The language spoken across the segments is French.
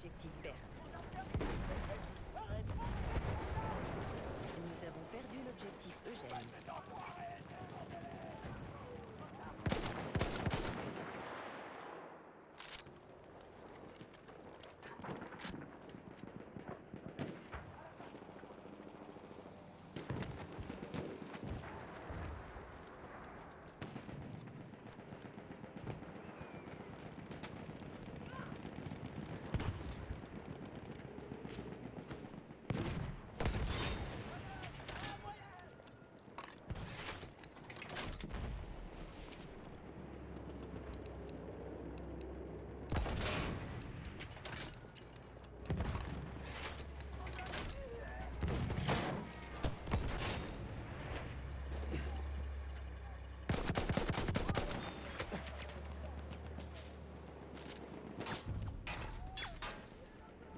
l'objectif Berthe. Nous avons perdu l'objectif Eugène.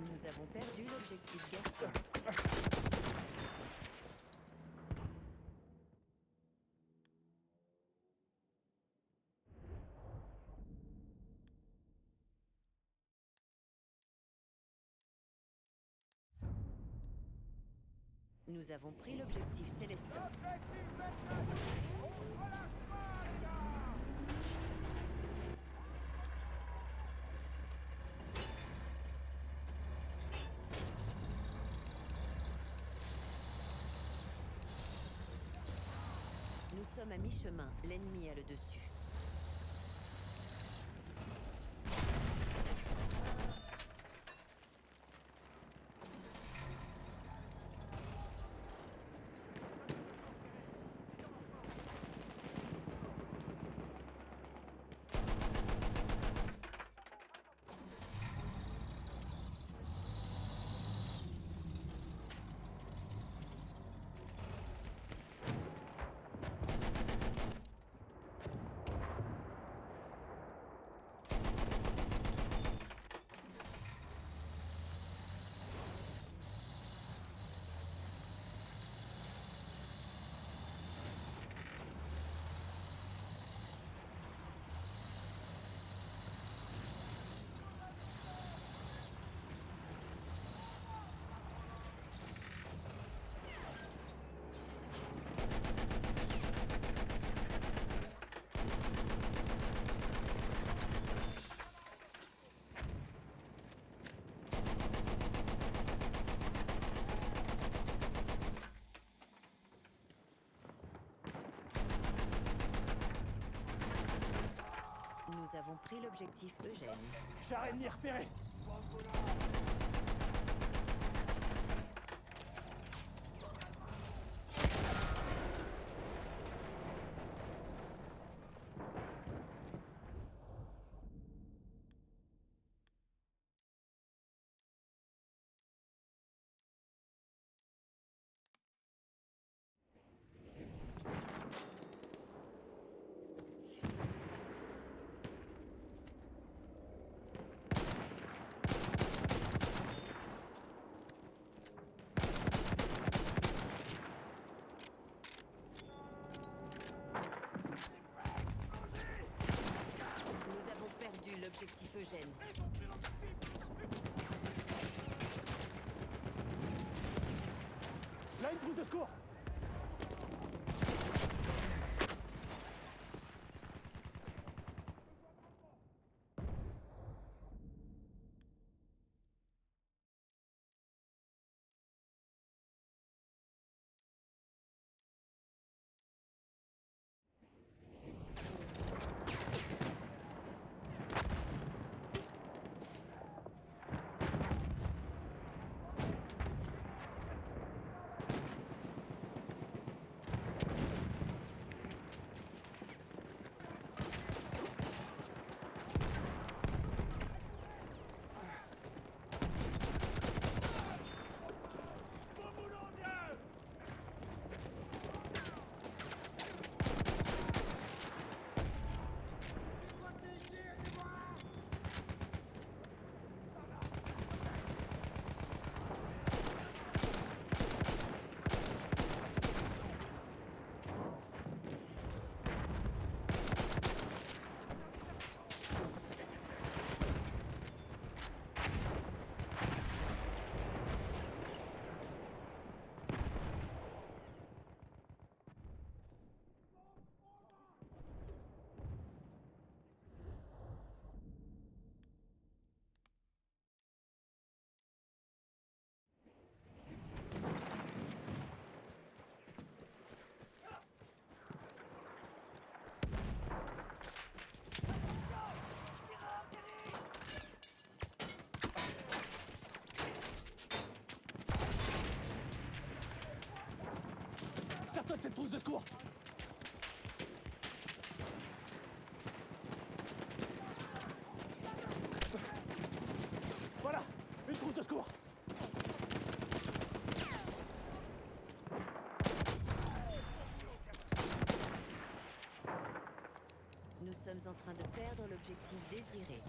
Nous avons perdu l'objectif Gaston. Nous avons pris l'objectif Célestin. Nous sommes à mi-chemin, l'ennemi a le dessus. Nous avons pris l'objectif Eugène. Char ennemi repéré. Nous avons perdu l'objectif Eugène. Là, une trousse de secours. Dépêche-toi de cette trousse de secours. Voilà, une trousse de secours. Nous sommes en train de perdre l'objectif désiré.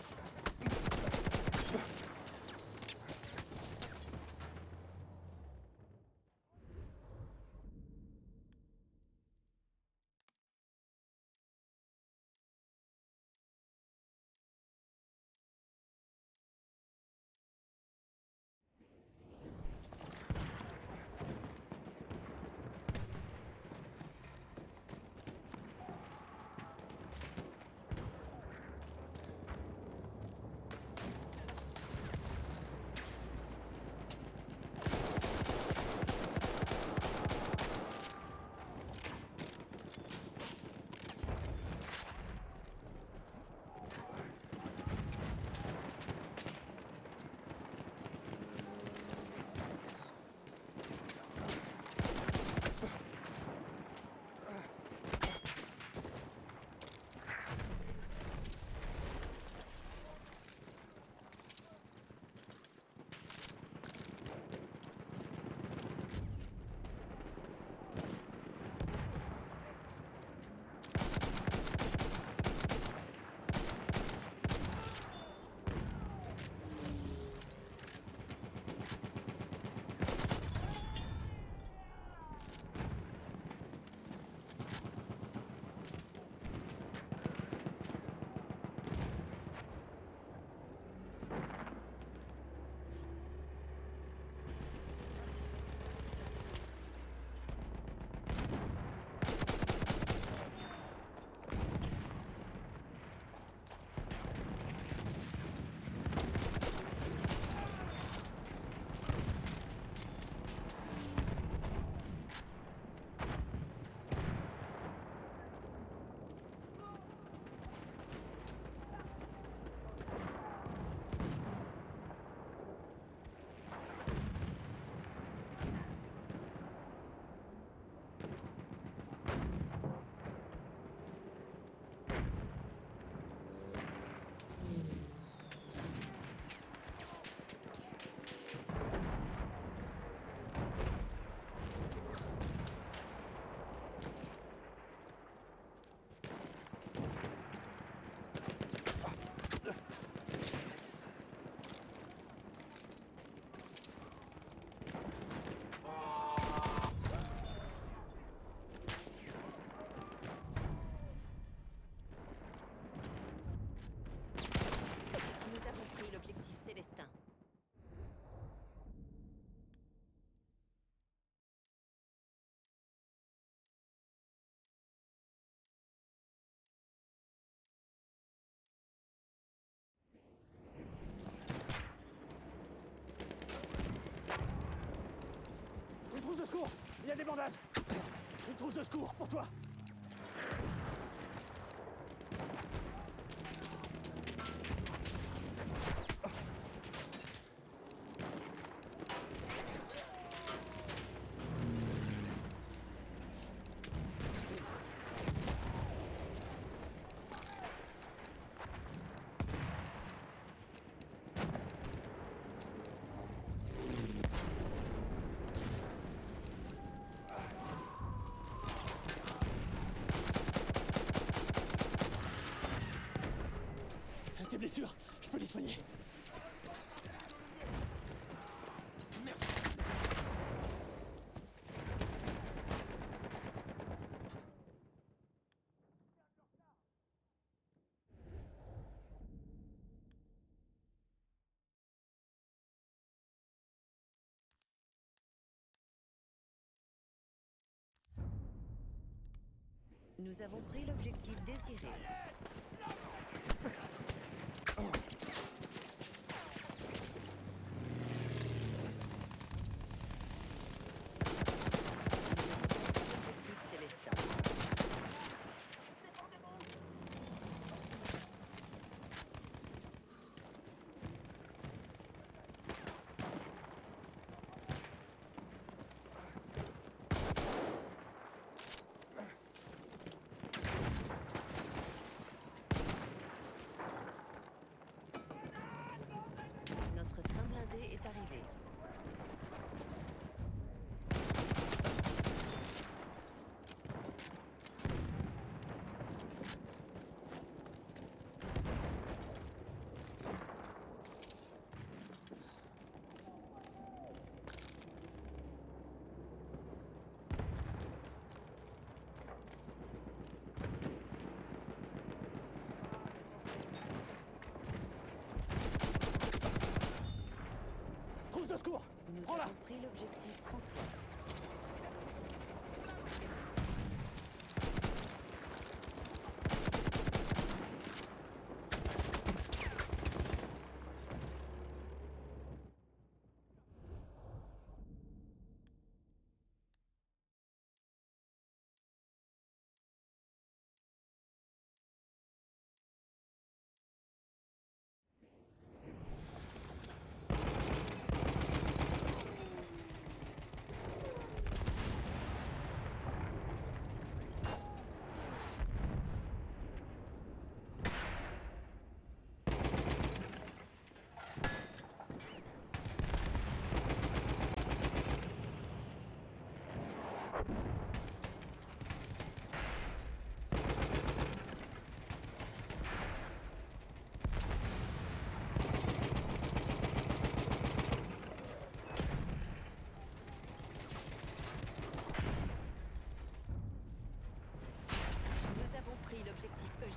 Une trousse de secours. Il y a des bandages. Une trousse de secours pour toi. Tes blessures, je peux les soigner. Merci. Nous avons pris l'objectif désiré. L'objectif Célestin.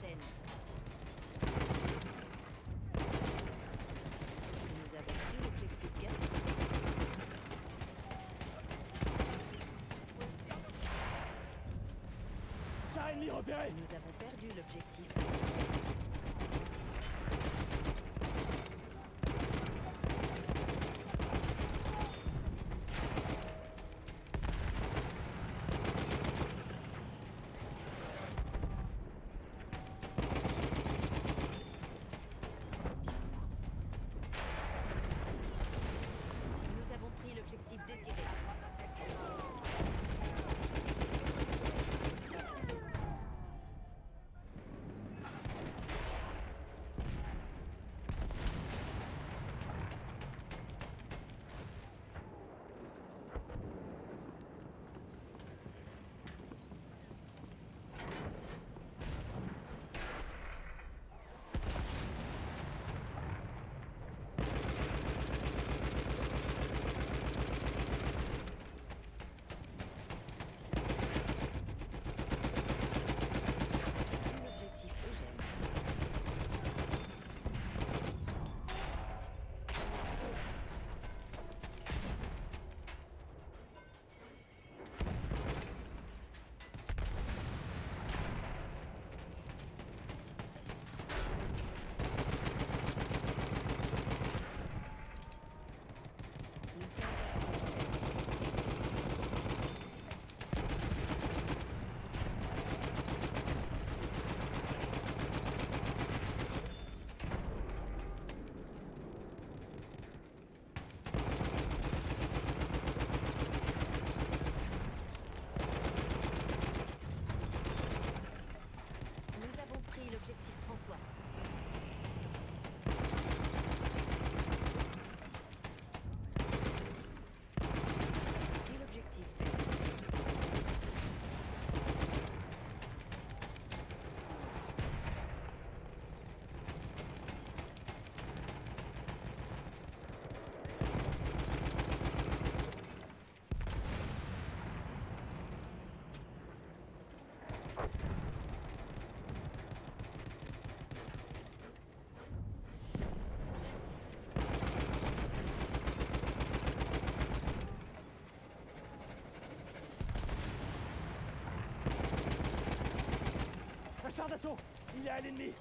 prochaine. Nous avons pris l'objectif gaz. Char ennemi repéré. Nous avons perdu l'objectif. Nous avons pris l'objectif désiré. L'objectif Eugène. Nous sommes Nous avons pris l'objectif François. Pris l'objectif. Un char d'assaut. Il est à l'ennemi.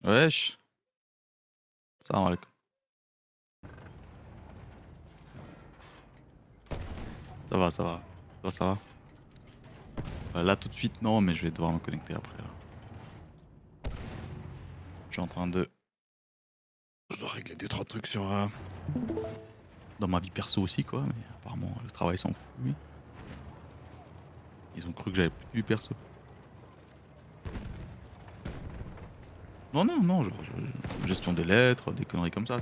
Wesh. Salam alaikum. Ça va, ça va. Toi, ça va? Là, tout de suite, non, mais je vais devoir me connecter après, là. Je suis en train de je dois régler 2-3 trucs sur, dans ma vie perso aussi, quoi, mais apparemment, le travail s'en fout, lui. Ils ont cru que j'avais plus de vie perso. Non, non, non, genre, gestion des lettres, des conneries comme ça.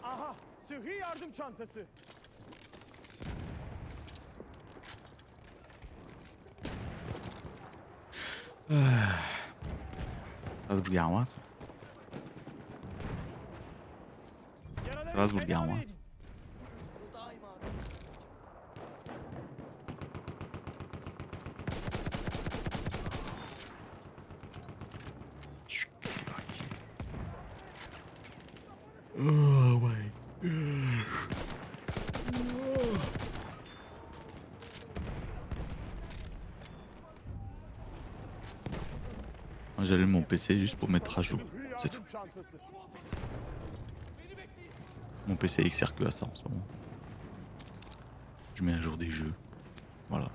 Aha! Sıhhi yardım çantası. Teraz bugiała, co? Yaraları Teraz tedavi bugiała. edin. Oh my J'allume mon PC juste pour mettre à jour. Sıhhi C'est tout. yardım çantası. Mon PC il sert que à ça en ce moment. Je mets à jour des jeux. Voilà.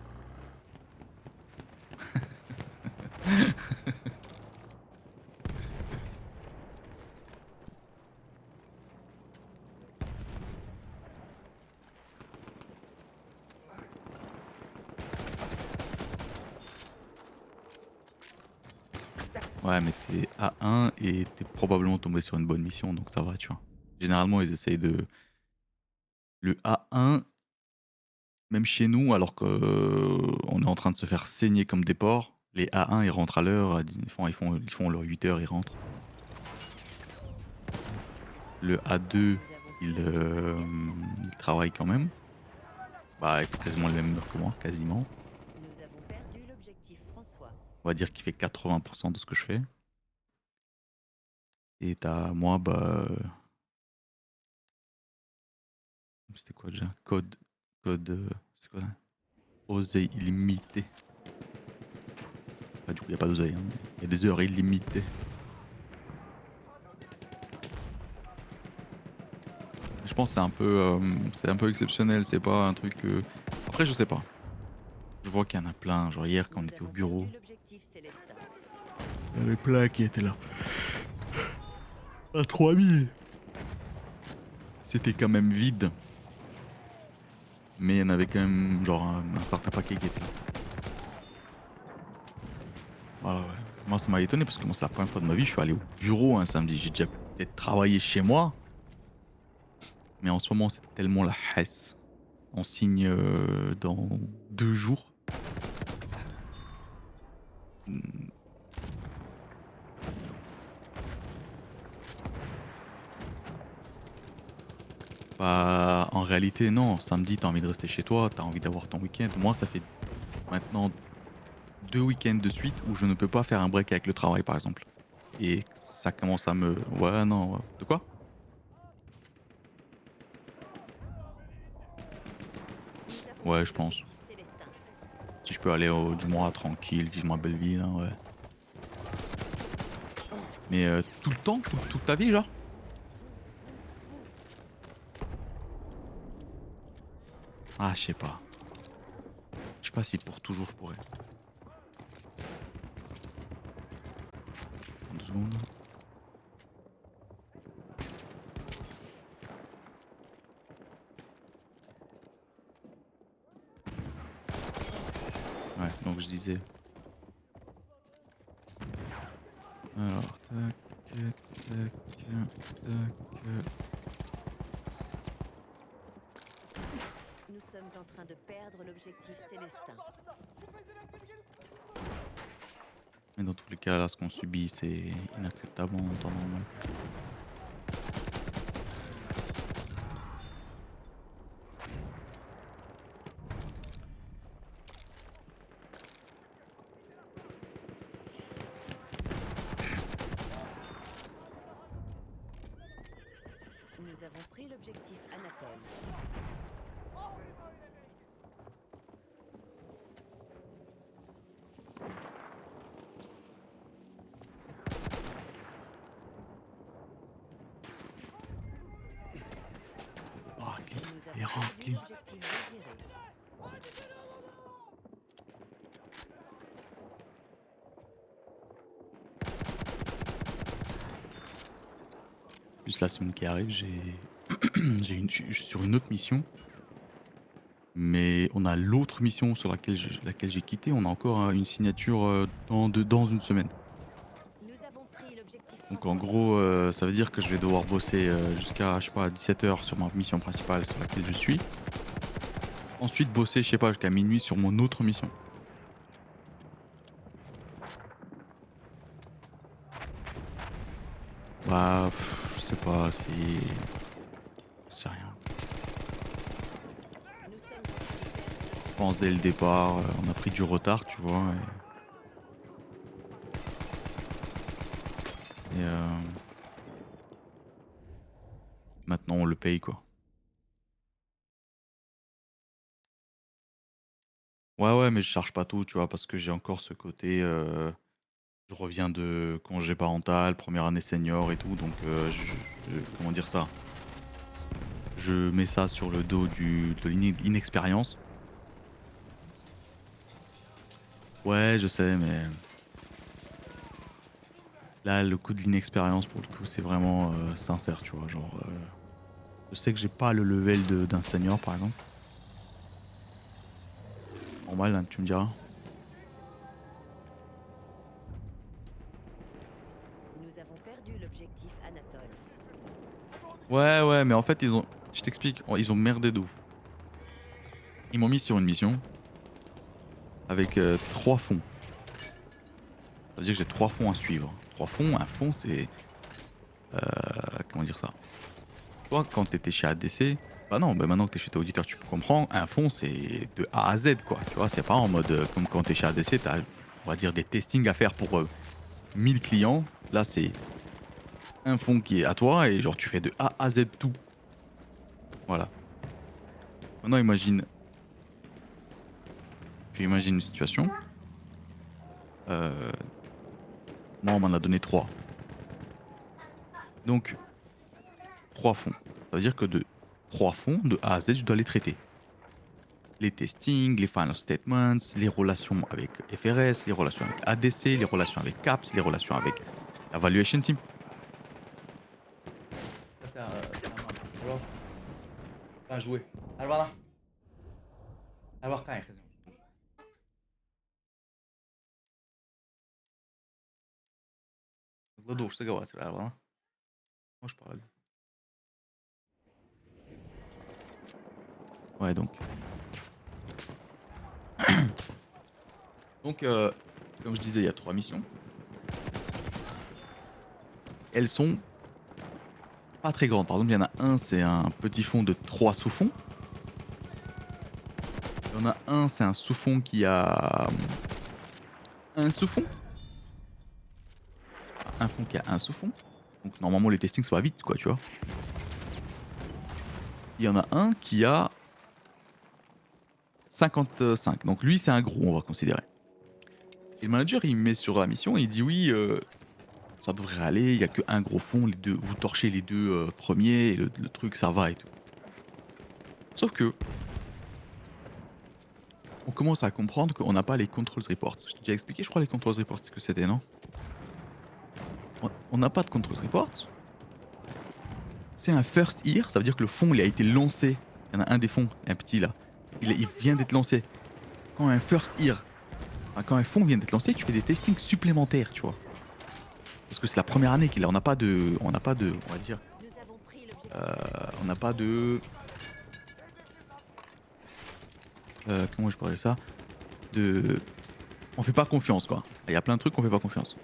Ouais, mais t'es A1 et t'es probablement tombé sur une bonne mission, donc ça va, tu vois. Généralement, ils essayent de. Le A1, même chez nous, alors qu'on est en train de se faire saigner comme des porcs, les A1 ils rentrent à l'heure, ils font leurs 8 heures, ils rentrent. Le A2, Nous avons pris l'objectif il travaille quand même. Bah, il fait quasiment les mêmes heures que moi, quasiment. Nous avons perdu l'objectif François. On va dire qu'il fait 80% de ce que je fais. Et t'as moi, bah. C'était quoi déjà? C'est quoi là? Oseille illimité. Bah, du coup, il n'y a pas d'oseille, hein, mais il y a des heures illimitées. Je pense que c'est un peu exceptionnel, c'est pas un truc. Après, je sais pas. Je vois qu'il y en a plein. Genre hier, quand on Nous était au avons bureau, perdu l'objectif Célestin. il y avait plein qui étaient là. À 3000. C'était quand même vide. Mais il y en avait quand même genre un certain paquet qui était là. Voilà, ouais. Moi, ça m'a étonné parce que moi, c'est la première fois de ma vie, je suis allé au bureau un samedi. J'ai déjà peut-être travaillé chez moi. Mais en ce moment, c'est tellement la hesse. On signe dans 2 jours. Hmm. Bah, en réalité, non. Samedi, t'as envie de rester chez toi, t'as envie d'avoir ton week-end. Moi, ça fait maintenant 2 week-ends de suite où je ne peux pas faire un break avec le travail, par exemple. Et ça commence à me. Ouais, non. Ouais. De quoi? Nous avons Ouais, pris je pense. l'objectif Célestin. Si je peux aller du mois tranquille, vivre ma belle vie, là, ouais. Mais tout le temps, toute ta vie, genre? Ah, je sais pas. Je sais pas si pour toujours je pourrais. 2 secondes. Ouais, donc je disais. Alors, tac, tac, tac. Nous sommes en train de perdre l'objectif Célestin. Mais dans tous les cas, là, ce qu'on subit, c'est inacceptable en temps normal. Nous avons pris l'objectif Anatole. Et rempli. L'objectif désiré. Plus la semaine qui arrive, je suis sur une autre mission. Mais on a l'autre mission sur laquelle j'ai quitté. On a encore une signature dans une semaine. Nous avons pris l'objectif Donc en français. gros, ça veut dire que je vais devoir bosser jusqu'à, je sais pas, 17 h sur ma mission principale sur laquelle je suis. Ensuite bosser, je sais pas, jusqu'à minuit sur mon autre mission. Bah, je sais pas, c'est rien. Nous sommes en train de perdre Je pense dès le départ, on a pris du retard, tu vois. Et maintenant on le paye quoi. Ouais, mais je charge pas tout, tu vois, parce que j'ai encore ce côté. Je reviens de congé parental, première année senior et tout, donc comment dire ça? Je mets ça sur le dos de l'inexpérience. Ouais, je sais, mais là, le coup de l'inexpérience, pour le coup, c'est vraiment sincère, tu vois. Genre, je sais que j'ai pas le level d'un senior, par exemple. Normal, hein, tu me diras. Nous avons perdu l'objectif Anatole. Ouais, mais en fait, je t'explique, ils ont merdé de ouf. Ils m'ont mis sur une mission avec 3 fonds. Ça veut dire que j'ai 3 fonds à suivre. 3 fonds, un fond, c'est. Comment dire ça? Toi, quand t'étais chez ADC, bah non, bah maintenant que t'es chez tes auditeurs, tu comprends, un fond, c'est de A à Z, quoi. Tu vois, c'est pas en mode comme quand t'es chez ADC, t'as, on va dire, des testings à faire pour 1000 clients. Là, c'est un fond qui est à toi et genre, tu fais de A à Z tout. Voilà. Maintenant, tu imagines une situation. Euh, Moi, on m'en a donné 3. Donc, 3 fonds. Ça veut dire que de 3 fonds, de A à Z, je dois les traiter. Les testings, les final statements, les relations avec FRS, les relations avec ADC, les relations avec CAPS, les relations avec l'Evaluation Team. Ça, c'est un match. Alors, pas jouer. Alors voilà. Alors, quand même. Gledor, c'est quoi, c'est là, voilà. Moi, je parle. Ouais, donc. Donc, comme je disais, il y a 3 missions. Elles sont pas très grandes. Par exemple, il y en a un, c'est un petit fond de 3 sous-fonds. Il y en a un, c'est un sous-fond qui a un sous-fond. Un fond qui a un sous-fond. Donc normalement les testings ça va vite quoi, tu vois. Il y en a un qui a 55. Donc lui c'est un gros on va considérer. Et le manager il me met sur la mission et il dit oui ça devrait aller, il y a que un gros fond, les deux, vous torchez les deux premiers, et le truc ça va et tout. Sauf que on commence à comprendre qu'on n'a pas les controls reports. Je t'ai déjà expliqué je crois les controls reports ce que c'était non? On n'a pas de controls reports. C'est un first year, ça veut dire que le fond il a été lancé. Il y en a un des fonds, un petit là. Il vient d'être lancé. Quand un first year, enfin, quand un fond vient d'être lancé, tu fais des testings supplémentaires, tu vois. Parce que c'est la première année qu'il a. On n'a pas de, on va dire, Nous avons pris l'objectif. on n'a pas de, comment je pourrais dire ça, de, on fait pas confiance quoi. Il y a plein de trucs qu'on fait pas confiance.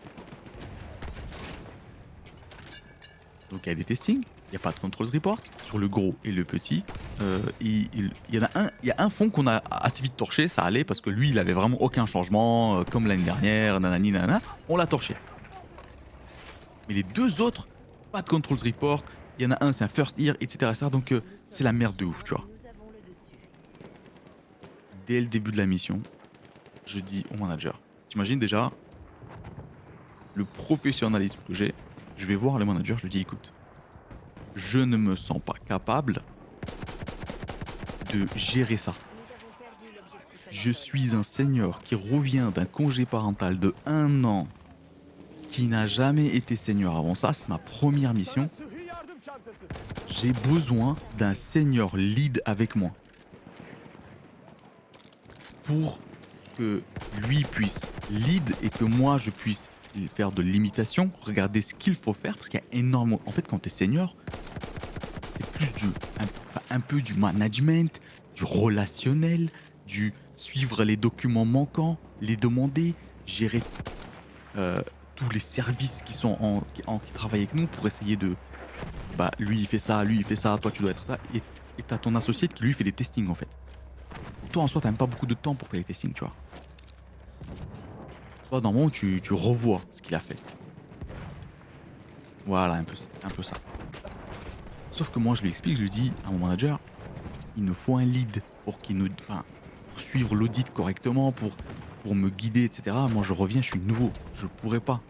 Donc il y a des testings, il n'y a pas de controls report sur le gros et le petit. Il y en a un, il y a un fond qu'on a assez vite torché, ça allait parce que lui il avait vraiment aucun changement, comme l'année dernière, nanani nanana, on l'a torché. Mais les deux autres, pas de controls report, il y en a un c'est un first year, etc. Donc c'est la merde de ouf, tu vois. Nous avons le dessus. Dès le début de la mission, je dis au manager, t'imagines déjà le professionnalisme que j'ai, je vais voir le manager, je lui dis écoute, je ne me sens pas capable de gérer ça. Nous avons perdu l'objectif Je agricole. suis un senior qui revient d'un congé parental de 1 an, qui n'a jamais été senior avant ça, c'est ma première mission. Sana sıhhi yardım çantası. J'ai besoin d'un senior lead avec moi pour que lui puisse lead et que moi je puisse faire de l'imitation, regarder ce qu'il faut faire parce qu'il y a énormément. En fait, quand tu es senior, c'est plus un peu du management, du relationnel, du suivre les documents manquants, les demander, gérer euh, tous les services qui sont qui travaillent avec nous pour essayer de bah lui il fait ça, toi tu dois être là et t'as ton associé qui lui fait des testings en fait. Toi en soi t'as même pas beaucoup de temps pour faire les testings, tu vois. Toi normalement tu revois ce qu'il a fait. Voilà un peu ça. Sauf que moi je lui explique, je lui dis à mon manager, il nous faut un lead pour qu'il nous, enfin, pour suivre l'audit correctement, pour me guider, etc. Moi je reviens, je suis nouveau, je pourrais pas.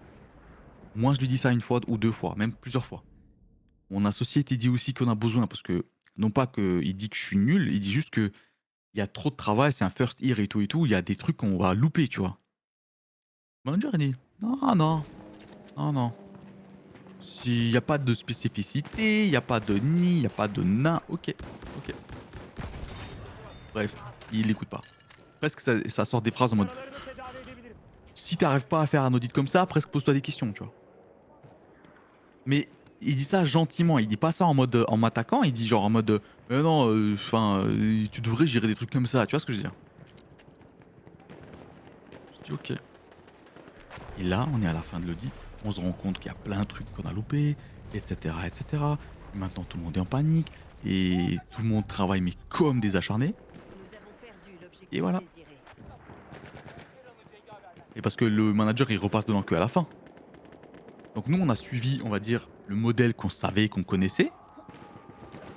Moi je lui dis ça une fois ou deux fois, même plusieurs fois. Mon associé il dit aussi qu'on a besoin parce que non pas qu'il dit que je suis nul, il dit juste que il y a trop de travail, c'est un first year et tout, il y a des trucs qu'on va louper, tu vois. Le manager il dit non, non, non, non. S'il n'y a pas de spécificité, il n'y a pas de ni, il n'y a pas de na, ok, ok. Bref, il n'écoute pas. Presque ça sort des phrases en mode Yaralarını tedavi edebilirim. si t'arrives pas à faire un audit comme ça, presque pose-toi des questions, tu vois. Mais il dit ça gentiment, il dit pas ça en mode en m'attaquant, il dit genre en mode mais non, enfin, tu devrais gérer des trucs comme ça, tu vois ce que je veux dire? Je dis ok. Et là, on est à la fin de l'audit, on se rend compte qu'il y a plein de trucs qu'on a loupés, etc., etc. Et maintenant, tout le monde est en panique et tout le monde travaille mais comme des acharnés. Nous avons perdu l'objectif Et voilà. désiré. Et parce que le manager, il repasse devant que à la fin. Donc nous, on a suivi, on va dire, le modèle qu'on savait, qu'on connaissait,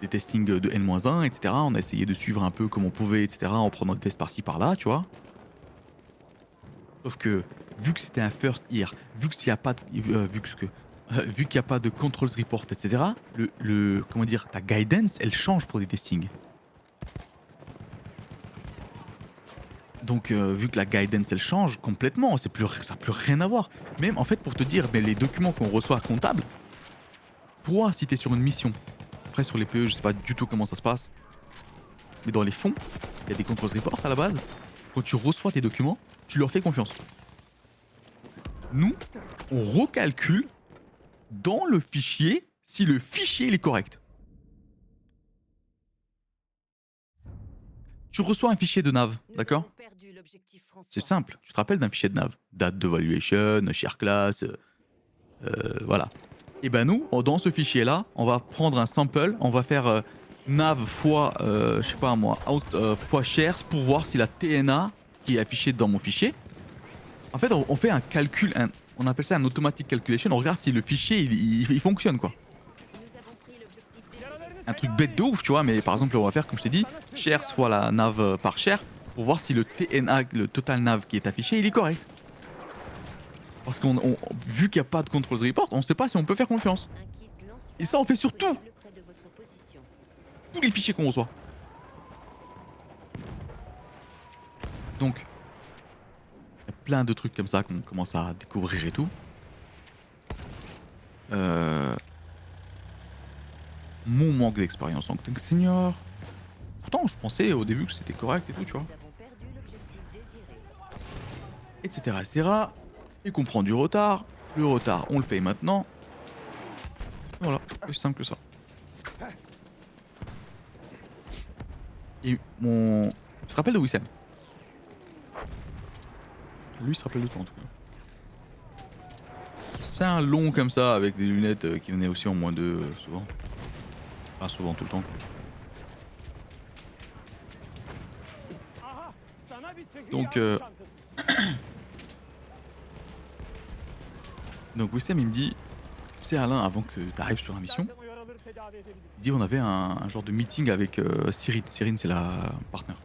des testings de N-1, etc. On a essayé de suivre un peu comme on pouvait, etc. En prenant des tests par-ci par-là, tu vois. Sauf que vu que c'était un first year, vu que s'il y a pas de, vu qu'il n'y a pas de controls report, etc. Comment dire, ta guidance, elle change pour des testings. Donc vu que la guidance elle change complètement, ça n'a plus rien à voir. Même en fait pour te dire, mais les documents qu'on reçoit à comptable, toi si tu es sur une mission, après sur les PE je sais pas du tout comment ça se passe, mais dans les fonds, il y a des controls reports à la base. Quand tu reçois tes documents, tu leur fais confiance. Nous, on recalcule dans le fichier si le fichier il est correct. Tu reçois un fichier de nav, Nous d'accord? avons perdu l'objectif François. C'est simple, tu te rappelles d'un fichier de nav. Date de valuation, share class, voilà. Et ben nous, dans ce fichier-là, on va prendre un sample, on va faire nav fois, je sais pas moi, fois shares pour voir si la TNA qui est affichée dans mon fichier. En fait, on fait un calcul, on appelle ça un automatic calculation, on regarde si le fichier il fonctionne quoi. Nous avons pris l'objectif désiré. Yaralarını Un truc tedavi bête de edin. ouf, tu vois, mais par exemple, on va faire, comme je t'ai dit, shares fois la nav par share pour voir si le TNA, le total nav qui est affiché, il est correct. Parce vu qu'il n'y a pas de control report, on ne sait pas si on peut faire confiance. Un kit lance-flamme Et ça, on fait sur tout. disponible près de votre position. Tous les fichiers qu'on reçoit. Donc, il y a plein de trucs comme ça qu'on commence à découvrir et tout. Mon manque d'expérience en tant que senior. Pourtant, je pensais au début que c'était correct et tout, tu vois. Nous avons perdu l'objectif désiré. Etc. etc. Et qu'on prend du retard. Le retard, on le paye maintenant. Voilà, aussi simple que ça. Et mon... Tu te rappelles de Wissem? Lui, il se rappelle de toi en tout cas. C'est un long comme ça, avec des lunettes qui venaient aussi en -2 souvent. Enfin, souvent, tout le temps. Aha, sana bir sıhhi Donc, yardım çantası. Donc Wissem, il me dit, tu sais Alain, avant que tu arrives sur la mission, İstersen o yaraları tedavi edebilirim. il dit on avait un genre de meeting avec Cyrine. Cyrine, c'est la partenaire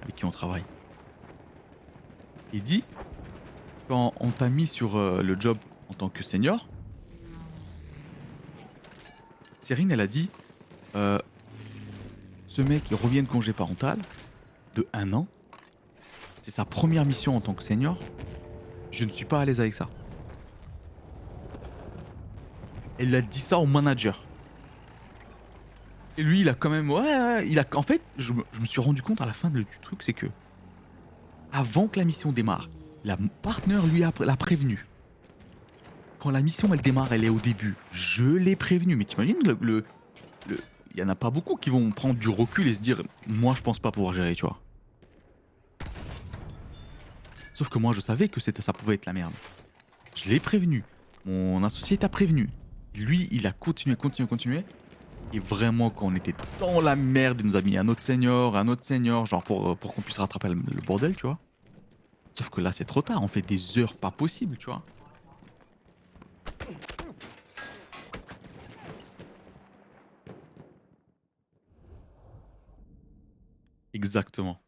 avec qui on travaille. Il dit, quand on t'a mis sur le job en tant que senior, Cyrine, elle a dit, Ce mec, il revient de congé parental de 1 an. C'est sa première mission en tant que senior. Je ne suis pas à l'aise avec ça. Elle a dit ça au manager. Et lui, il a quand même... Ouais, il a... En fait, je me suis rendu compte à la fin du truc, c'est que avant que la mission démarre, la partenaire lui l'a prévenu. Quand la mission, elle démarre, elle est au début. Je l'ai prévenu. Mais t'imagines, il y en a pas beaucoup qui vont prendre du recul et se dire, moi, je pense pas pouvoir gérer, tu vois. Sauf que moi, je savais que ça pouvait être la merde. Je l'ai prévenu. Mon associé t'a prévenu. Lui, il a continué. Et vraiment, quand on était dans la merde, il nous a mis un autre senior, genre pour qu'on puisse rattraper le bordel, tu vois. Sauf que là, c'est trop tard. On fait des heures pas possibles, tu vois. Exactement.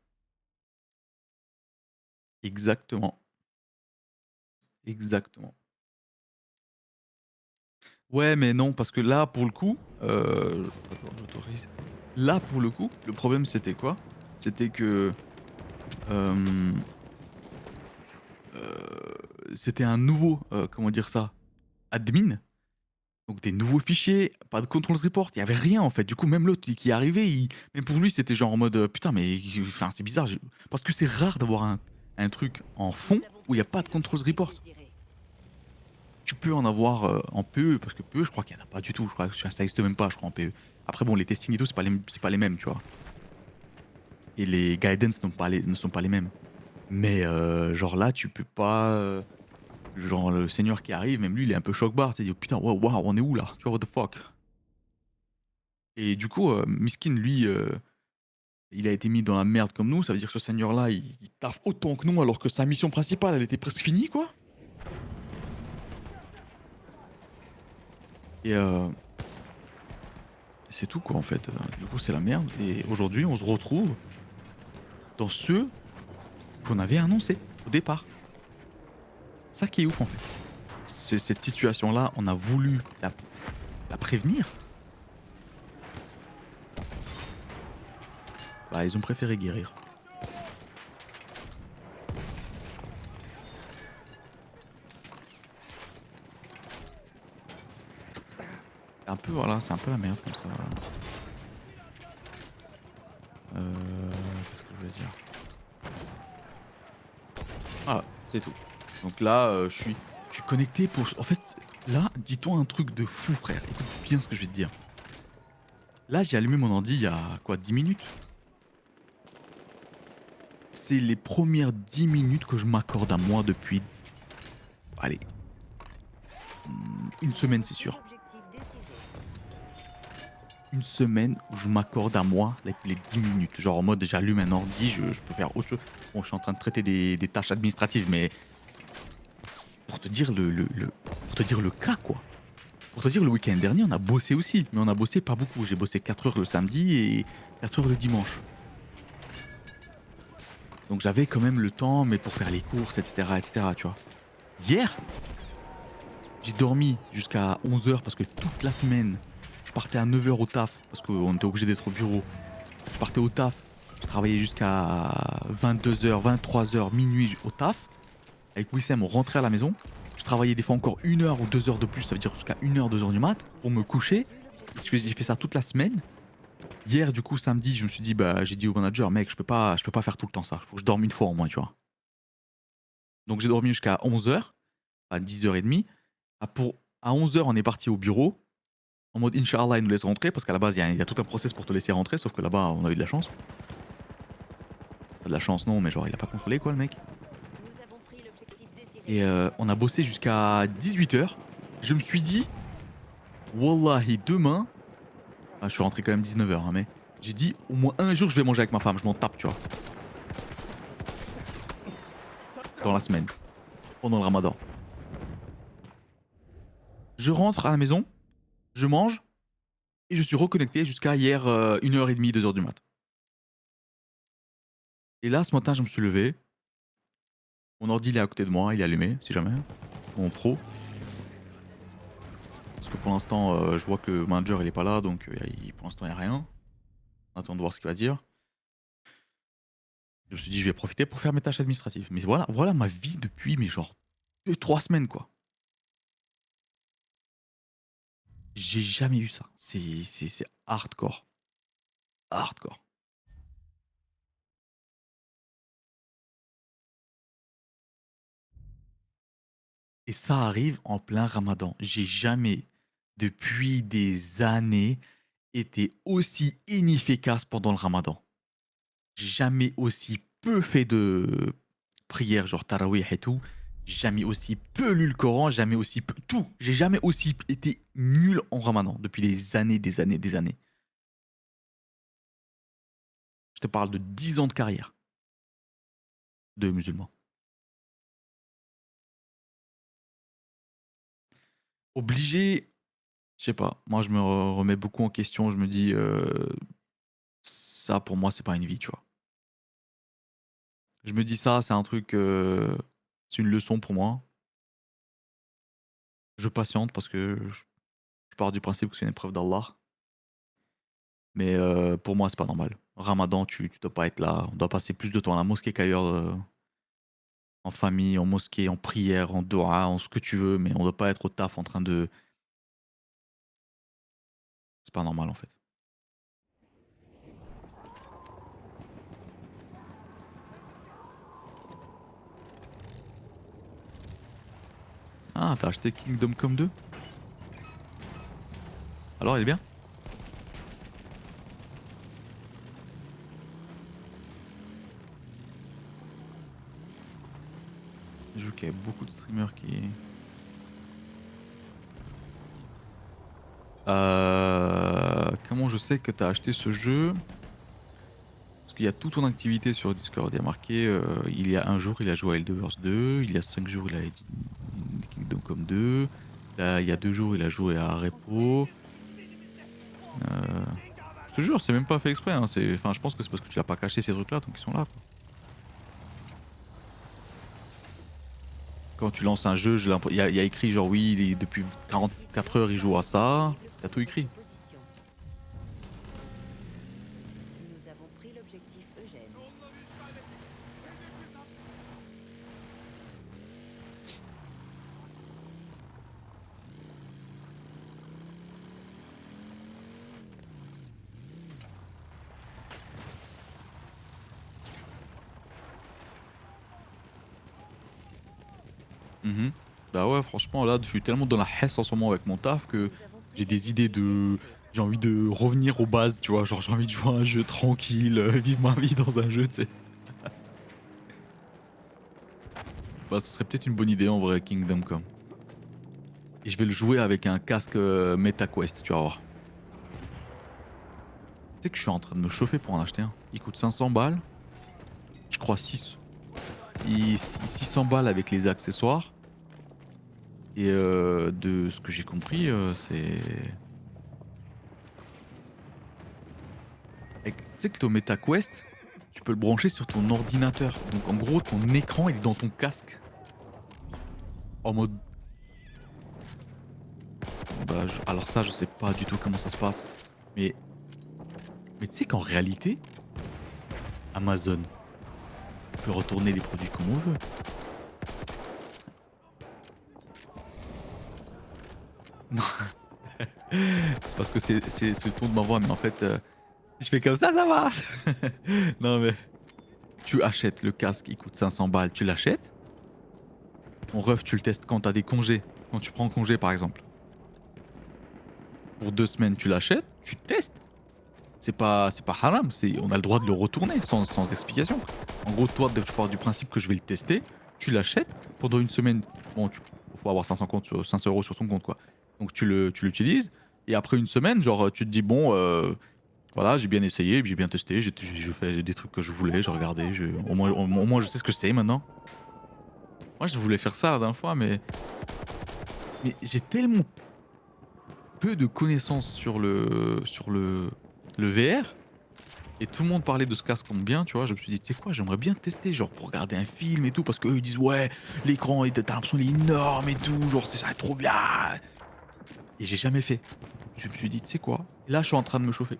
Exactement. Exactement. Ouais, mais non, parce que là, pour le coup, attends, j'autorise. Là, pour le coup, le problème, c'était quoi? C'était que, hem, c'était un nouveau, comment dire ça? Admin. Donc des nouveaux fichiers, pas de control report, il y avait rien, en fait. Du coup, même l'autre qui est arrivé, même pour lui, c'était genre en mode, «Putain, mais enfin, c'est bizarre». Parce que c'est rare d'avoir un truc en fond Nous avons où il y a pris pas de control l'objectif report. désiré. Tu peux en avoir, en PE, parce que PE, je crois qu'il y en a pas du tout. Je crois que ça existe même pas, je crois, en PE. Après bon, les testings et tout, c'est pas les mêmes, tu vois? Et les guidance ne sont pas les mêmes. Mais genre là, tu peux pas, genre le senior qui arrive, même lui, il est un peu choc-barre. Tu sais, il dit: «Putain, waouh, on est où là?» Tu vois? What the fuck? Et du coup, Miskin, lui, il a été mis dans la merde comme nous. Ça veut dire que ce senior-là, il taffe autant que nous, alors que sa mission principale, elle était presque finie, quoi. Et c'est tout, quoi, en fait. Du coup, c'est la merde. Et aujourd'hui, on se retrouve dans ceux qu'on avait annoncé au départ. Ça qui est ouf, en fait. Cette situation-là, on a voulu la prévenir. Bah, ils ont préféré guérir. C'est un peu, voilà, c'est un peu la merde comme ça. Qu'est-ce que je veux dire? Voilà, c'est tout. Donc là, je suis connecté pour... En fait, là, dis-toi un truc de fou, frère. Écoute bien ce que je vais te dire. Là, j'ai allumé mon ordi il y a quoi, 10 minutes? C'est les premières 10 minutes que je m'accorde à moi depuis, allez, une semaine, c'est sûr. L'objectif désiré. Une semaine où je m'accorde à moi les 10 minutes. Genre en mode, j'allume un ordi, je peux faire autre chose. Bon, je suis en train de traiter des tâches administratives, mais pour te dire pour te dire le cas, quoi. Pour te dire, le week-end dernier, on a bossé aussi, mais on a bossé pas beaucoup. J'ai bossé 4 heures le samedi et 4 heures le dimanche. Donc j'avais quand même le temps, mais pour faire les courses, etc., tu vois. Hier, j'ai dormi jusqu'à 11 heures parce que toute la semaine, je partais à 9 heures au taf parce qu'on était obligé d'être au bureau. Je partais au taf, je travaillais jusqu'à 22 heures, 23 heures, minuit au taf. Avec Wissem, on rentrait à la maison. Je travaillais des fois encore 1 heure ou 2 heures de plus, ça veut dire jusqu'à 1 heure, 2 heures du mat, pour me coucher. J'ai fait ça toute la semaine. Hier, du coup, samedi, je me suis dit, bah, j'ai dit au manager, mec, je peux pas faire tout le temps ça. Faut que je dorme une fois au moins, tu vois. Donc j'ai dormi jusqu'à 11 heures, à 10h30. À 11 heures, on est parti au bureau. En mode, Inch'Allah, il nous laisse rentrer, parce qu'à la base, il y a tout un process pour te laisser rentrer, sauf que là-bas, on a eu de la chance. Pas de la chance, non, mais genre, il a pas contrôlé, quoi, le mec. Nous avons pris l'objectif désiré. Et on a bossé jusqu'à 18 heures. Je me suis dit, Wallahi, demain. Ah, je suis rentré quand même 19 heures, hein, mais j'ai dit, au moins un jour, je vais manger avec ma femme, je m'en tape, tu vois. Dans la semaine, pendant le ramadan. Je rentre à la maison, je mange, et je suis reconnecté jusqu'à hier, 1h30, 2 heures du mat. Et là, ce matin, je me suis levé. Mon ordi, il est à côté de moi, il est allumé, si jamais. Mon pro. Parce que pour l'instant, je vois que le manager, il est pas là, donc pour l'instant, il n'y a rien. Attends de voir ce qu'il va dire. Je me suis dit: «Je vais profiter pour faire mes tâches administratives». Mais voilà ma vie depuis, mais genre 2 3 semaines, quoi. J'ai jamais eu ça. C'est hardcore, hardcore. Et ça arrive en plein ramadan. J'ai jamais, depuis des années, été aussi inefficace pendant le ramadan. J'ai jamais aussi peu fait de prières, genre tarawih et tout. Jamais aussi peu lu le Coran, jamais aussi peu tout. J'ai jamais aussi été nul en ramadan depuis des années, des années, des années. Je te parle de 10 ans de carrière de musulman. Obligé, je sais pas, moi je me remets beaucoup en question, je me dis, ça pour moi c'est pas une vie, tu vois? Je me dis ça, c'est un truc, c'est une leçon pour moi. Je patiente parce que je pars du principe que c'est une épreuve d'Allah. Mais pour moi, c'est pas normal. Ramadan, tu dois pas être là. On doit passer plus de temps à la mosquée qu'ailleurs, en famille, en mosquée, en prière, en doua, en ce que tu veux, mais on doit pas être au taf en train de c'est pas normal, en fait. Ah, tu acheté Kingdom Come 2? Alors, il est bien? Je vois qu'il y a beaucoup de streamers qui comment je sais que tu as acheté ce jeu? Parce qu'il y a toute ton activité sur Discord. Il y a marqué, il y a un jour, il a joué à Elders 2, il y a 5 jours, il a Kingdom Come 2, là, il y a 2 jours, il a joué à Repo. Je te jure, c'est même pas fait exprès, hein, enfin, je pense que c'est parce que tu l'as pas caché ces trucs-là, donc ils sont là, quoi. Quand tu lances un jeu, il y a écrit genre oui, depuis 44 heures, il joue à ça. Il y a tout écrit. Nous avons pris l'objectif Eugène. Mhm. Bah ouais, franchement, là, je suis tellement dans la hesse en ce moment avec mon taf que Nous avons pris j'ai la des idées direction de. souhaitée. J'ai envie de revenir aux bases, tu vois. Genre, j'ai envie de jouer à un jeu tranquille, vivre ma vie dans un jeu, tu sais. Bah, ce serait peut-être une bonne idée en vrai, Kingdom Come. Et je vais le jouer avec un casque MetaQuest, tu vas voir. Tu sais que je suis en train de me chauffer pour en acheter un. Il coûte 500 balles. Je crois 600 balles avec les accessoires. Et de ce que j'ai compris, tu sais que ton MetaQuest, tu peux le brancher sur ton ordinateur. Donc en gros, ton écran il est dans ton casque. En mode. Bah, alors ça, je sais pas du tout comment ça se passe. Mais, mais tu sais qu'en réalité, Amazon peut retourner les produits comme on veut. Non, c'est parce que c'est ce ton de ma voix, mais en fait, je fais comme ça va. Non mais, tu achètes le casque, il coûte 500 balles, tu l'achètes. Ton ref, tu le testes quand t'as des congés. Quand tu prends congé, par exemple. Pour 2 semaines, tu l'achètes, tu testes. C'est pas haram, on a le droit de le retourner sans explication. En gros, toi, tu pars du principe que je vais le tester, tu l'achètes pendant une semaine. Bon, faut avoir 500 euros sur ton compte, quoi. Donc tu l'utilises, et après une semaine, genre, tu te dis, bon, voilà, j'ai bien essayé, j'ai bien testé, j'ai fait des trucs que je voulais, j'ai regardé, au moins je sais ce que c'est maintenant. Moi, je voulais faire ça la dernière fois, mais j'ai tellement peu de connaissances sur le VR. Et tout le monde parlait de ce casque comme bien, tu vois. Je me suis dit, tu sais quoi, j'aimerais bien tester, genre pour regarder un film et tout, parce qu'eux ils disent, ouais, l'écran, t'as l'impression il est énorme et tout, genre ça va être trop bien. Et j'ai jamais fait. Je me suis dit, tu sais quoi, là je suis en train de me chauffer.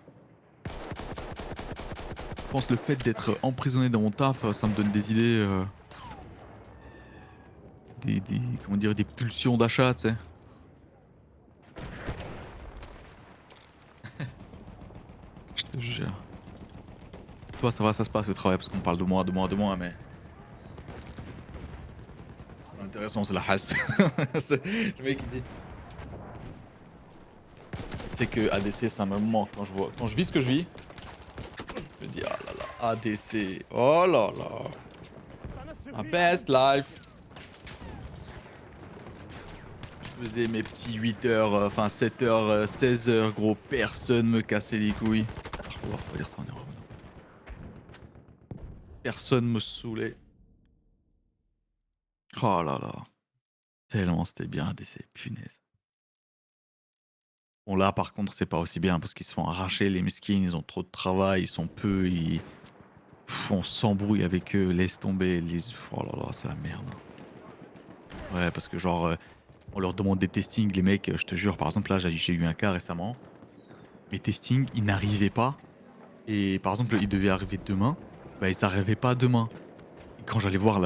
pense le fait d'être emprisonné dans mon taf, ça me donne des idées, comment dire? Des pulsions d'achat, tu sais? Je te jure. Toi, ça va, ça se passe le travail? Parce qu'on parle de moi, mais intéressant, c'est la hasse. C'est le mec, il dit: «C'est que ADC, ça me manque quand je vis ce que je vis, je me dis: "Ah là là, ADC, oh là là, Ça ne ma suffit best life"». Je faisais mes petits 8h, enfin 7h, 16h, gros, personne me cassait les couilles. Faut dire ça en Europe, non. Personne me saoulait. Oh là là, tellement c'était bien ADC, punaise. Bon là par contre c'est pas aussi bien parce qu'ils se font arracher les miskins, ils ont trop de travail, ils sont peu, on s'embrouille avec eux, laisse tomber, oh là là, c'est la merde. Ouais parce que genre, on leur demande des testings, les mecs, je te jure, par exemple là j'ai eu un cas récemment, mes testings, ils n'arrivaient pas et par exemple ils devaient arriver demain, bah ils arrivaient pas demain. Et quand j'allais voir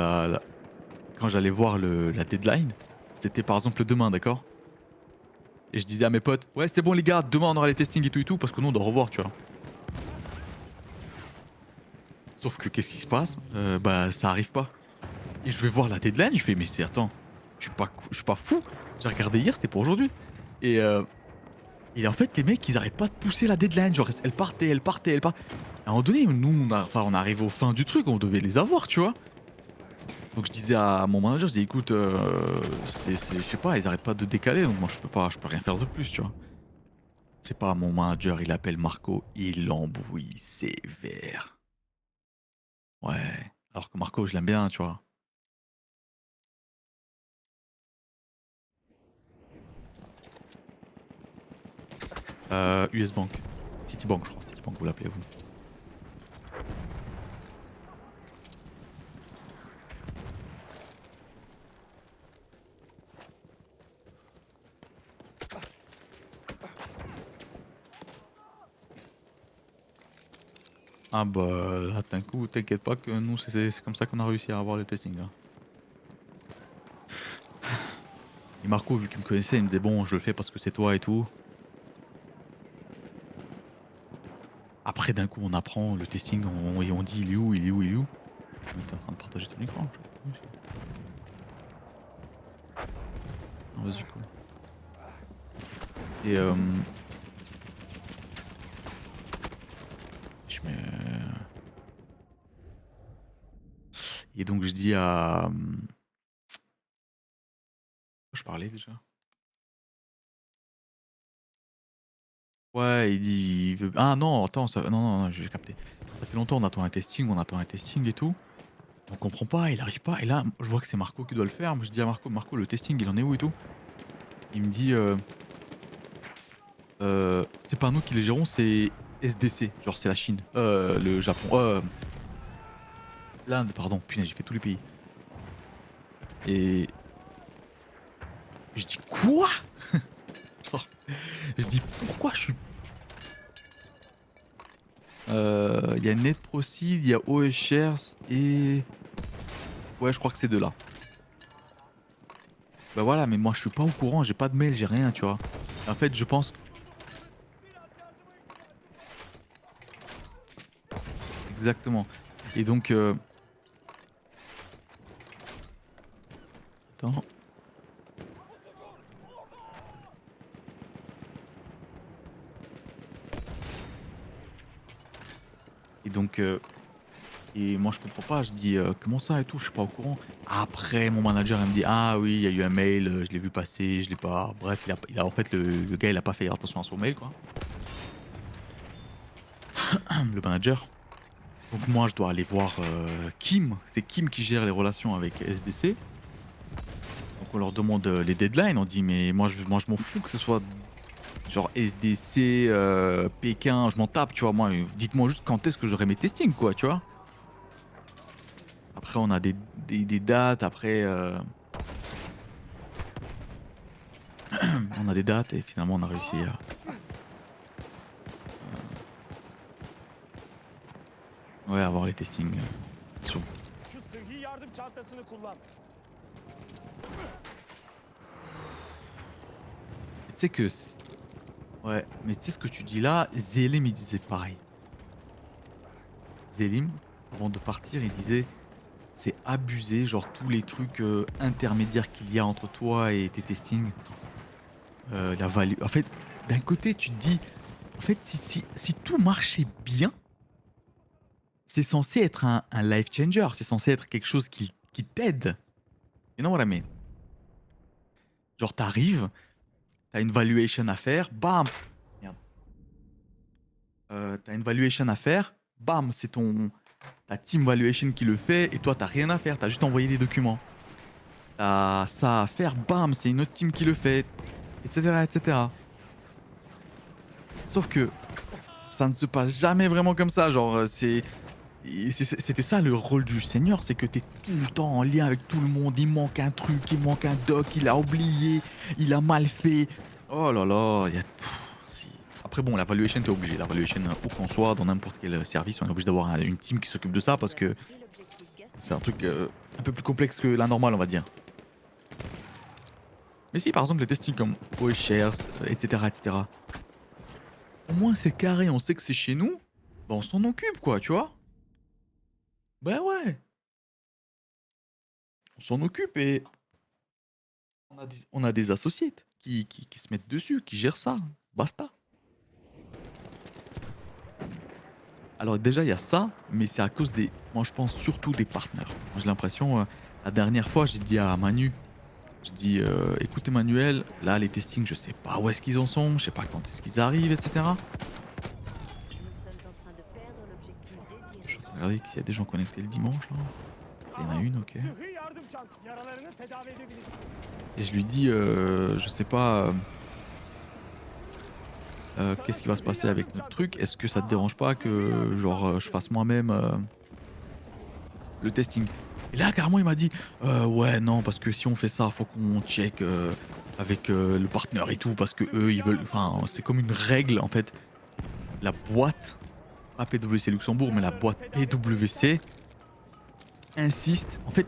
quand j'allais voir la deadline, c'était par exemple demain, d'accord? Et je disais à mes potes: «Ouais, c'est bon les gars, demain on aura les testings et tout parce que nous on doit revoir», tu vois? Sauf que qu'est-ce qui se passe? Bah, ça arrive pas. Et je vais voir la deadline, je fais: «Mais c'est attends, je suis pas fou? J'ai regardé hier, c'était pour aujourd'hui». Et en fait, les mecs, ils arrêtent pas de pousser la deadline, genre elle partait, elle partait, elle partait. À un moment donné, nous, on arrive aux fins du truc, on devait les avoir, tu vois? Donc je disais à mon manager, je dis: «Écoute, je sais pas, ils arrêtent pas de décaler, donc moi je peux rien faire de plus», tu vois? C'est pas mon manager, il appelle Marco, il l'embrouille sévère. Ouais, alors que Marco, je l'aime bien, tu vois? US Bank. Citibank, je crois. Citibank, vous l'appelez, vous. Ah bah, là, d'un coup, t'inquiète pas que nous, c'est comme ça qu'on a réussi à avoir les testings, là. Et Marco, vu qu'il me connaissait, il me disait: «Bon, je le fais parce que c'est toi et tout». Après, d'un coup, on apprend le testing, et on dit: «Il est où? Il est où? Il est où?» Mais tu en train de partager ton écran, je sais pas aussi. Ah, vas-y, cool. Et je me et donc je dis à, je parlais déjà? Ouais, il veut ah non, attends, ça non, non, non, j'ai capté. Ça fait longtemps, on attend un testing et tout. On comprend pas, il arrive pas et là, je vois que c'est Marco qui doit le faire. Moi, je dis à Marco: «Marco, le testing, il en est où et tout?» Il me dit: C'est pas nous qui les gérons, c'est SDC». Genre c'est la Chine, le Japon, l'Inde, pardon. Punaise, j'ai fait tous les pays et je dis: «Quoi?» Genre, je dis: «Pourquoi je suis...» Il y a NetProceed, il y a OShares et ouais, je crois que c'est 2 là. Bah voilà, mais moi je suis pas au courant, j'ai pas de mail, j'ai rien, tu vois? En fait, je pense exactement et donc attends. Et donc et moi je comprends pas, je dis: «Comment ça et tout? Je suis pas au courant». Après mon manager il me dit: «Ah oui, il y a eu un mail, je l'ai vu passer, je l'ai pas...» Bref, il a en fait le gars il a pas fait attention à son mail quoi, le manager. Donc moi je dois aller voir, Kim, c'est Kim qui gère les relations avec SDC. Donc on leur demande, les deadlines, on dit: «Mais moi je m'en fous que ce soit genre SDC, Pékin, je m'en tape, tu vois? Moi, dites-moi juste quand est-ce que j'aurai mes testings quoi», tu vois? Après on a des dates, après, on a des dates et finalement on a réussi à Ouais, avoir les testings sur. Şu sıhhi yardım çantasını kullan. Tu sais que. Ouais, mais tu sais ce que tu dis là, Zélim il disait pareil. Zélim, avant de partir, il disait c'est abusé, genre tous les trucs intermédiaires qu'il y a entre toi et tes testings. La value. En fait, d'un côté, tu te dis, en fait, si tout marchait bien, c'est censé être un life changer, c'est censé être quelque chose qui t'aide. You know what I mean? Genre, t'arrives, t'as une valuation à faire, bam! Merde. T'as une valuation à faire, bam, c'est ta team valuation qui le fait, et toi, t'as rien à faire, t'as juste envoyé des documents. T'as ça à faire, bam, c'est une autre team qui le fait, etc., etc. Sauf que ça ne se passe jamais vraiment comme ça, genre, c'était ça le rôle du seigneur, c'est que t'es tout le temps en lien avec tout le monde, il manque un truc, il manque un doc, il a oublié, il a mal fait. Oh là là, il y a tout. Après bon, la valuation t'es obligé, la valuation où qu'on soit, dans n'importe quel service, on est obligé d'avoir une team qui s'occupe de ça parce que Pris l'objectif gas. c'est un truc un peu plus complexe que la normale, on va dire. Mais si par exemple les testings comme OShares, etc., etc., au moins c'est carré, on sait que c'est chez nous, bah on s'en occupe quoi, tu vois. Bah ouais, on s'en occupe et on a des associés qui se mettent dessus, qui gèrent ça. Basta. Alors déjà, il y a ça, mais c'est à cause des... Moi, je pense surtout des partenaires. Moi, j'ai l'impression... la dernière fois, j'ai dit à Manu, je dis, écoute Emmanuel, là, les testings, je sais pas où est-ce qu'ils en sont, je sais pas quand est-ce qu'ils arrivent, etc. Nous sommes en train de perdre l'objectif Je suis en désiré. train de regarder s'il y a des gens connectés le dimanche, là. Il y en a une, ok. Sıhhi yardım çant. Yaralarını tedavi edebilir. Et je lui dis, je sais pas... qu'est-ce qui va se passer avec notre truc? Est-ce que ça te dérange pas que genre je fasse moi-même le testing? Et là carrément il m'a dit ouais non parce que si on fait ça faut qu'on check avec le partenaire et tout parce que eux ils veulent, enfin c'est comme une règle en fait, la boîte, pas PwC Luxembourg mais la boîte PwC insiste. En fait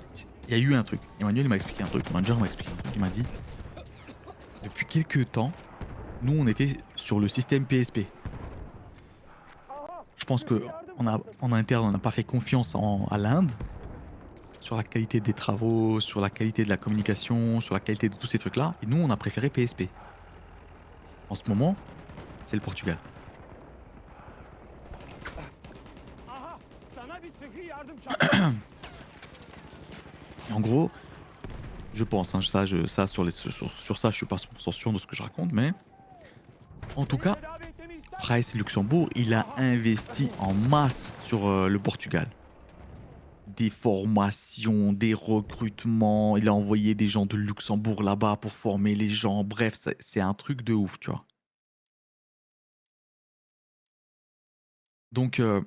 il y a eu un truc, Emmanuel il m'a expliqué un truc, le manager m'a expliqué un truc, il m'a dit depuis quelques temps nous on était sur le système PSP. Je pense que en interne, on n'a pas fait confiance à l'Inde sur la qualité des travaux, sur la qualité de la communication, sur la qualité de tous ces trucs-là. Et nous, on a préféré PSP. En ce moment, c'est le Portugal. Aha, sana bir sıhhi yardım çantası. Et en gros, je pense, hein, ça sur ça, je suis pas 100% sûr de ce que je raconte, mais en tout cas, Tedavi etmemi ister misin? Price Luxembourg, il a investi en masse sur le Portugal. Des formations, des recrutements. Il a envoyé des gens de Luxembourg là-bas pour former les gens. Bref, c'est un truc de ouf, tu vois. Donc, qu'est-ce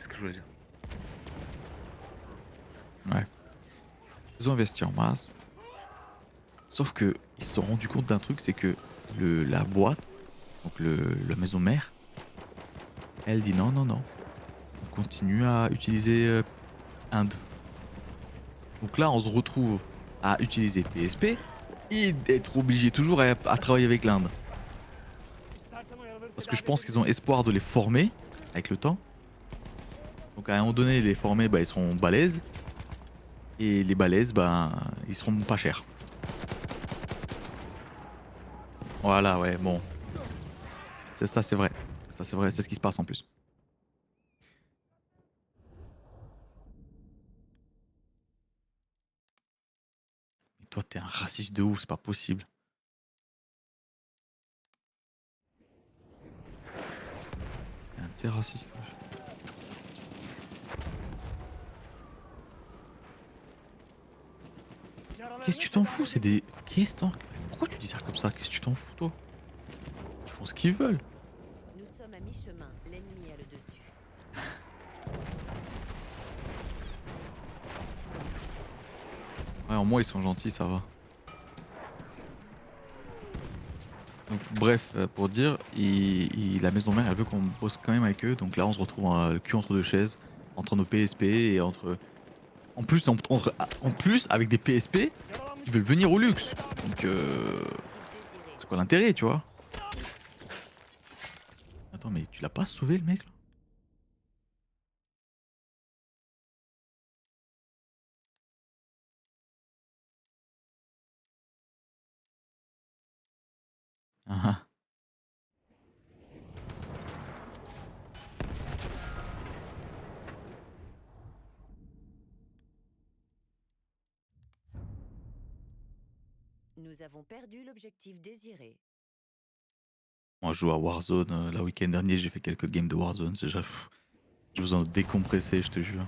que je voulais dire? Ouais. Ils ont investi en masse. Sauf que ils se sont rendus compte d'un truc, c'est que la boîte, donc la maison mère, elle dit non, non, non. On continue à utiliser Inde. Donc là, on se retrouve à utiliser PSP et d'être obligé toujours à travailler avec l'Inde. İstersen o yaraları Parce que je tedavi pense qu'ils ont edebilirim. espoir de les former avec le temps. Donc à un moment donné, les formés, bah, ils seront balèzes. Et les balèzes, bah, ils seront pas chers. Voilà, ouais, bon. Ça, c'est vrai. Ça, c'est vrai, c'est ce qui se passe en plus. Mais toi, t'es un raciste de ouf, c'est pas possible. T'es un de ces racistes. Wesh. Yaralarını Qu'est-ce que tu t'en tedavi fous? C'est edebilirim. des. Qu'est-ce que Pourquoi tu dis ça comme ça? Qu'est-ce que tu t'en fous, toi? Ils font ce qu'ils veulent. Nous sommes à mi-chemin. L'ennemi a le dessus. Ouais, au moins, ils sont gentils, ça va. Donc bref, pour dire, la maison mère, elle veut qu'on bosse quand même avec eux. Donc là, on se retrouve le cul entre 2 chaises, entre nos PSP et entre en plus avec des PSP Il y en a un qui veulent venir au luxe. mouton. Donc Objectif désiré. c'est quoi l'intérêt, tu vois? Attends, mais tu l'as pas sauvé le mec là? Ah ah. Nous avons perdu l'objectif désiré. Moi, je joue à Warzone, le week-end dernier, j'ai fait quelques games de Warzone, c'est déjà j'ai besoin de décompresser, je te jure.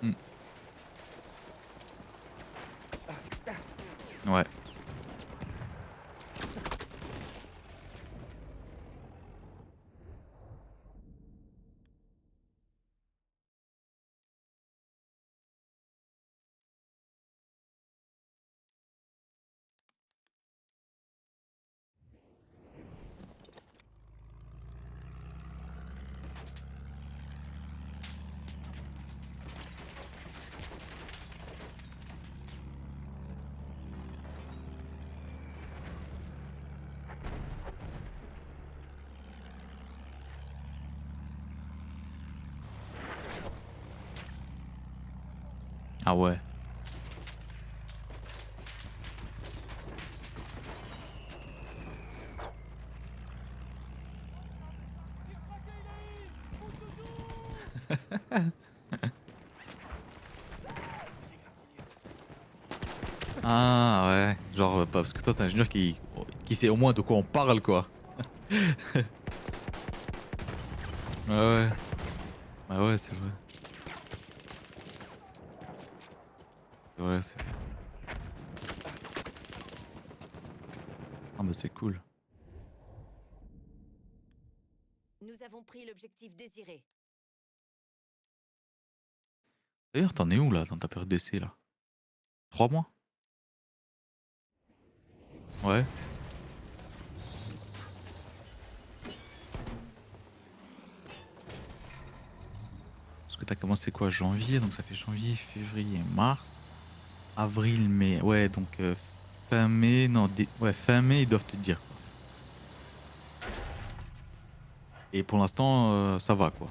Mmh. Ouais. Ah ouais. Ah ouais, genre, parce que toi, tu un ingénieur qui sait au moins de quoi on parle, quoi. Ouais, ouais. Bah ouais, c'est vrai. C'est vrai, c'est vrai. Ah bah c'est cool. Nous avons pris l'objectif désiré. D'ailleurs, t'en es où là, dans ta période d'essai là? 3 mois? Ouais. Parce que t'as commencé quoi? Janvier, donc ça fait janvier, février, mars, avril, mai. Ouais, donc fin mai, non, ouais, fin mai, ils doivent te dire quoi. Et pour l'instant, ça va quoi.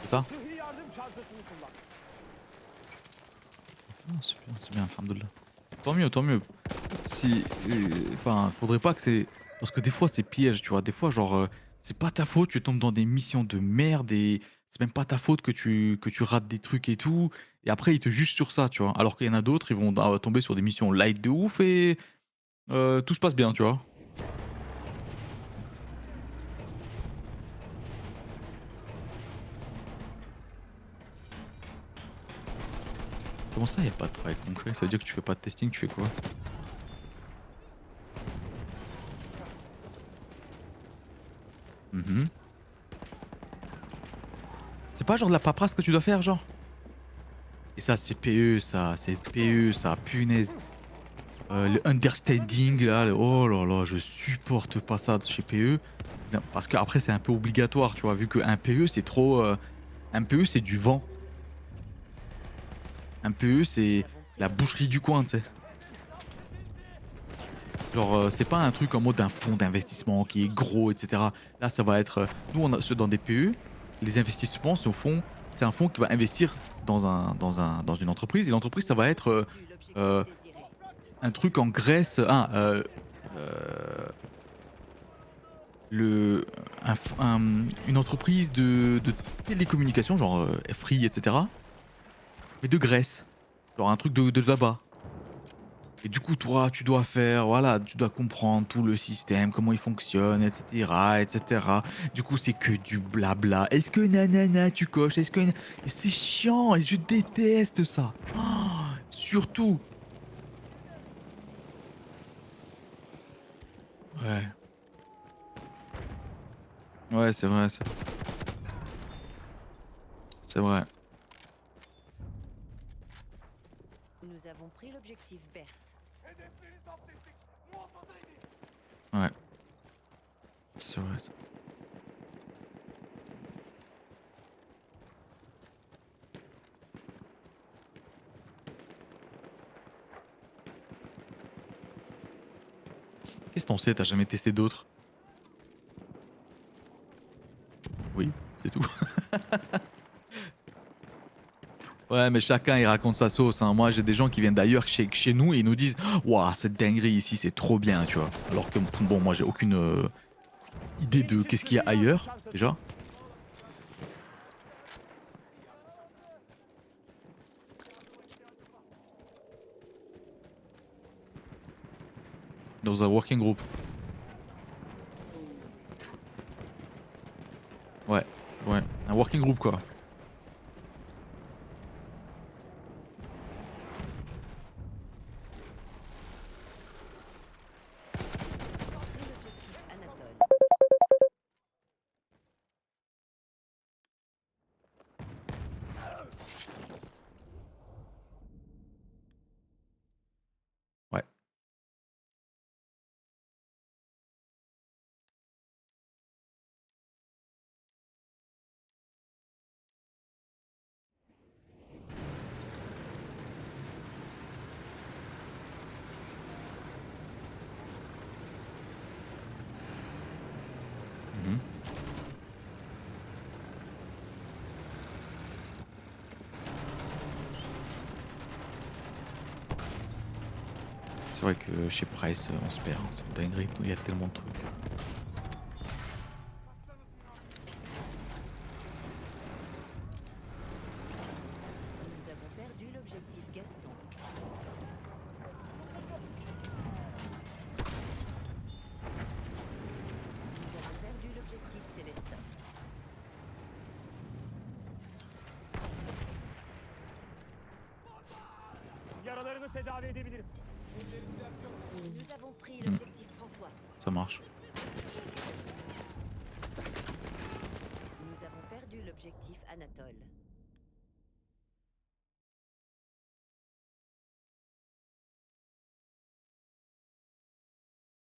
C'est ça? Sıhhi yardım çantasını kullan. Ah, c'est bien, alhamdoulilah. Tant mieux, tant mieux. Si, enfin, faudrait pas que c'est parce que des fois c'est piège, tu vois? Des fois genre, c'est pas ta faute, tu tombes dans des missions de merde et c'est même pas ta faute que tu rates des trucs et tout et après ils te jugent sur ça, tu vois? Alors qu'il y en a d'autres, ils vont tomber sur des missions light de ouf et tout se passe bien, tu vois? Comment ça, y a pas de travail concret? Ça veut dire que tu fais pas de testing, tu fais quoi? Mmh. C'est pas genre de la paperasse que tu dois faire, genre? Et ça, c'est PE ça, punaise. Le understanding là, oh là là, je supporte pas ça de chez PE. Non, parce qu'après c'est un peu obligatoire, tu vois? Vu qu'un PE c'est trop, un PE c'est du vent. Un PE Nous c'est avons pris la boucherie du coin, tu sais? Genre, c'est pas un truc en mode un fonds d'investissement qui est gros et cetera. Là, ça va être, nous on a ceux dans des PE, les investissements c'est au fond c'est un fonds qui va investir dans une entreprise et l'entreprise ça va être, perdu l'objectif heu, désiré. un truc en Grèce, heu une entreprise de télécommunications, genre Free, etc. Mais de Grèce. Genre un truc de là-bas. Et du coup, toi, tu dois faire, voilà, tu dois comprendre tout le système, comment il fonctionne, etc., etc. Du coup, c'est que du blabla. Est-ce que nanana, tu coches? Est-ce que et c'est chiant et je déteste ça. Oh, surtout. Ouais. Ouais, c'est vrai, c'est vrai. Nous avons pris l'objectif Berthe. Ouais, c'est vrai. Ça. Qu'est-ce que t'en sais? T'as jamais testé d'autres? Oui, c'est tout. Ouais, mais chacun il raconte sa sauce, hein. Moi, j'ai des gens qui viennent d'ailleurs chez nous et ils nous disent: «Waouh, cette dinguerie ici, c'est trop bien», tu vois? Alors que bon, moi, j'ai aucune, idée de qu'est-ce qu'il y a ailleurs, déjà. Dans un working group. Ouais, ouais, un working group, quoi. Pris l'objectif Anatole. Ouais. Mmh. C'est vrai que chez Price, on se perd, hein, c'est une dinguerie, il y a tellement de trucs. Nous avons perdu l'objectif Gaston. Nous avons perdu l'objectif Célestin. Yaralarını tedavi edebilirim. Nous avons pris Mmh, l'objectif François. ça marche. Nous avons perdu l'objectif Anatole.